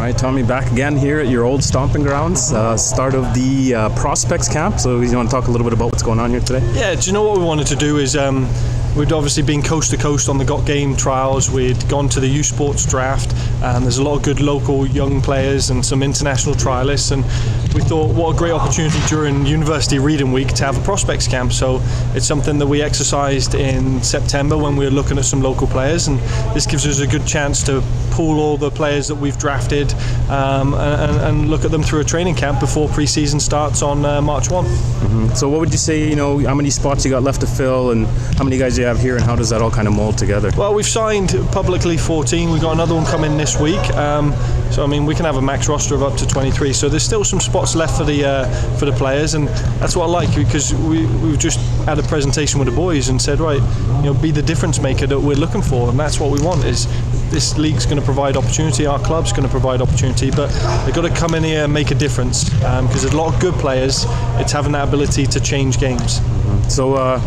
right, Tommy, back again here at your old stomping grounds, start of the prospects camp. So you want to talk a little bit about what's going on here today? Yeah, do you know what we wanted to do is we'd obviously been coast to coast on the Got Game trials. We'd gone to the U Sports draft, and there's a lot of good local young players and some international trialists, and we thought what a great opportunity during University Reading Week to have a prospects camp. So it's something that we exercised in September when we were looking at some local players, and this gives us a good chance to pool all the players that we've drafted and look at them through a training camp before pre-season starts on March 1. Mm-hmm. So what would you say, how many spots you got left to fill, and how many guys you have here, and how does that all kind of mold together? Well, we've signed publicly 14. We've got another one coming this week. So I mean, we can have a max roster of up to 23. So there's still some spots left for the players, and that's what I like, because we've just had a presentation with the boys and said, right, be the difference maker that we're looking for, and that's what we want. Is this league's going to provide opportunity, our club's going to provide opportunity, but they've got to come in here and make a difference, because there's a lot of good players. It's having that ability to change games. Mm-hmm. So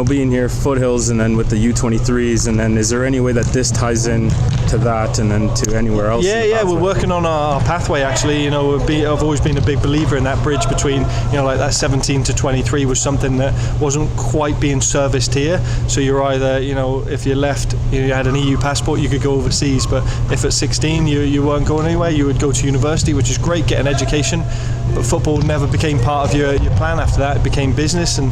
being here Foothills and then with the U23s, and then is there any way that this ties in to that and then to anywhere else? Yeah, we're working on our pathway actually. I've always been a big believer in that bridge between, like that 17 to 23 was something that wasn't quite being serviced here. So you're either, if you left, you had an EU passport, you could go overseas, but if at 16 you weren't going anywhere, you would go to university, which is great, get an education, but football never became part of your plan after that. It became business, and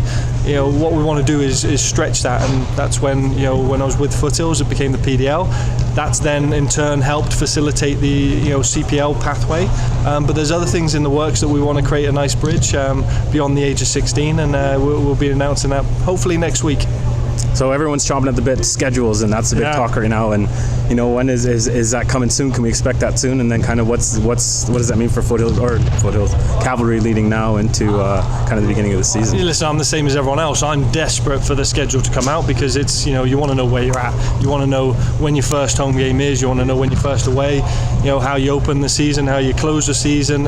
what we want to do is stretch that, and that's when when I was with Foothills, it became the PDL. That's then in turn helped facilitate the CPL pathway, but there's other things in the works that we want to create a nice bridge beyond the age of 16, and we'll be announcing that hopefully next week. So everyone's chomping at the bit, schedules, and that's a big talk right now. And when is that coming soon? Can we expect that soon? And then kind of what does that mean for Foothills Cavalry leading now into kind of the beginning of the season? Listen, I'm the same as everyone else. I'm desperate for the schedule to come out, because it's you want to know where you're at. You want to know when your first home game is. You want to know when you're first away. How you open the season, how you close the season.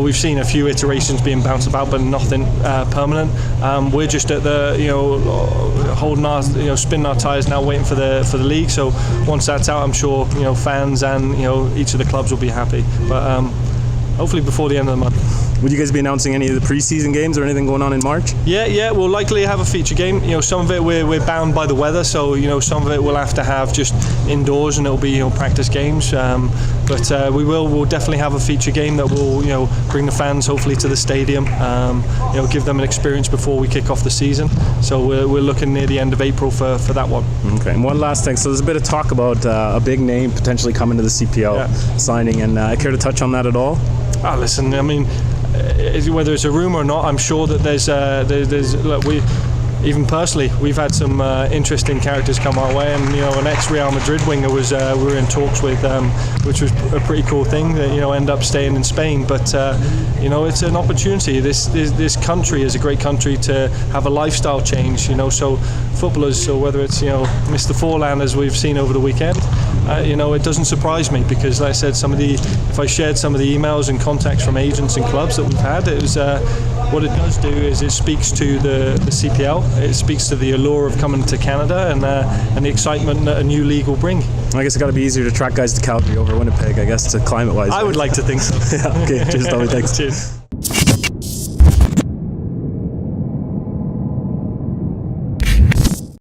We've seen a few iterations being bounced about, but nothing permanent. We're just at the holding our, spinning our tyres now, waiting for the league. So once that's out, I'm sure fans and each of the clubs will be happy. But hopefully before the end of the month. Would you guys be announcing any of the pre-season games or anything going on in March? Yeah, we'll likely have a feature game. Some of it we're bound by the weather, so some of it we'll have to have just indoors, and it'll be practice games. But we'll definitely have a feature game that will bring the fans hopefully to the stadium. Give them an experience before we kick off the season. So we're looking near the end of April for that one. Okay. And one last thing. So there's a bit of talk about a big name potentially coming to the CPL signing, and care to touch on that at all? Listen, I mean, whether it's a rumour or not, I'm sure that there's even personally, we've had some interesting characters come our way, and an ex-Real Madrid winger we were in talks with, which was a pretty cool thing. That end up staying in Spain, but it's an opportunity. This country is a great country to have a lifestyle change. So footballers, so whether it's Mr. Forlan, as we've seen over the weekend, it doesn't surprise me, because like I said, if I shared some of the emails and contacts from agents and clubs that we've had, it was what it does do is it speaks to the CPL. It speaks to the allure of coming to Canada and the excitement that a new league will bring. I guess it's got to be easier to track guys to Calgary over Winnipeg, I guess, to climate-wise. I would like to think so. Yeah, okay. Cheers, Tommy. Thanks. Cheers.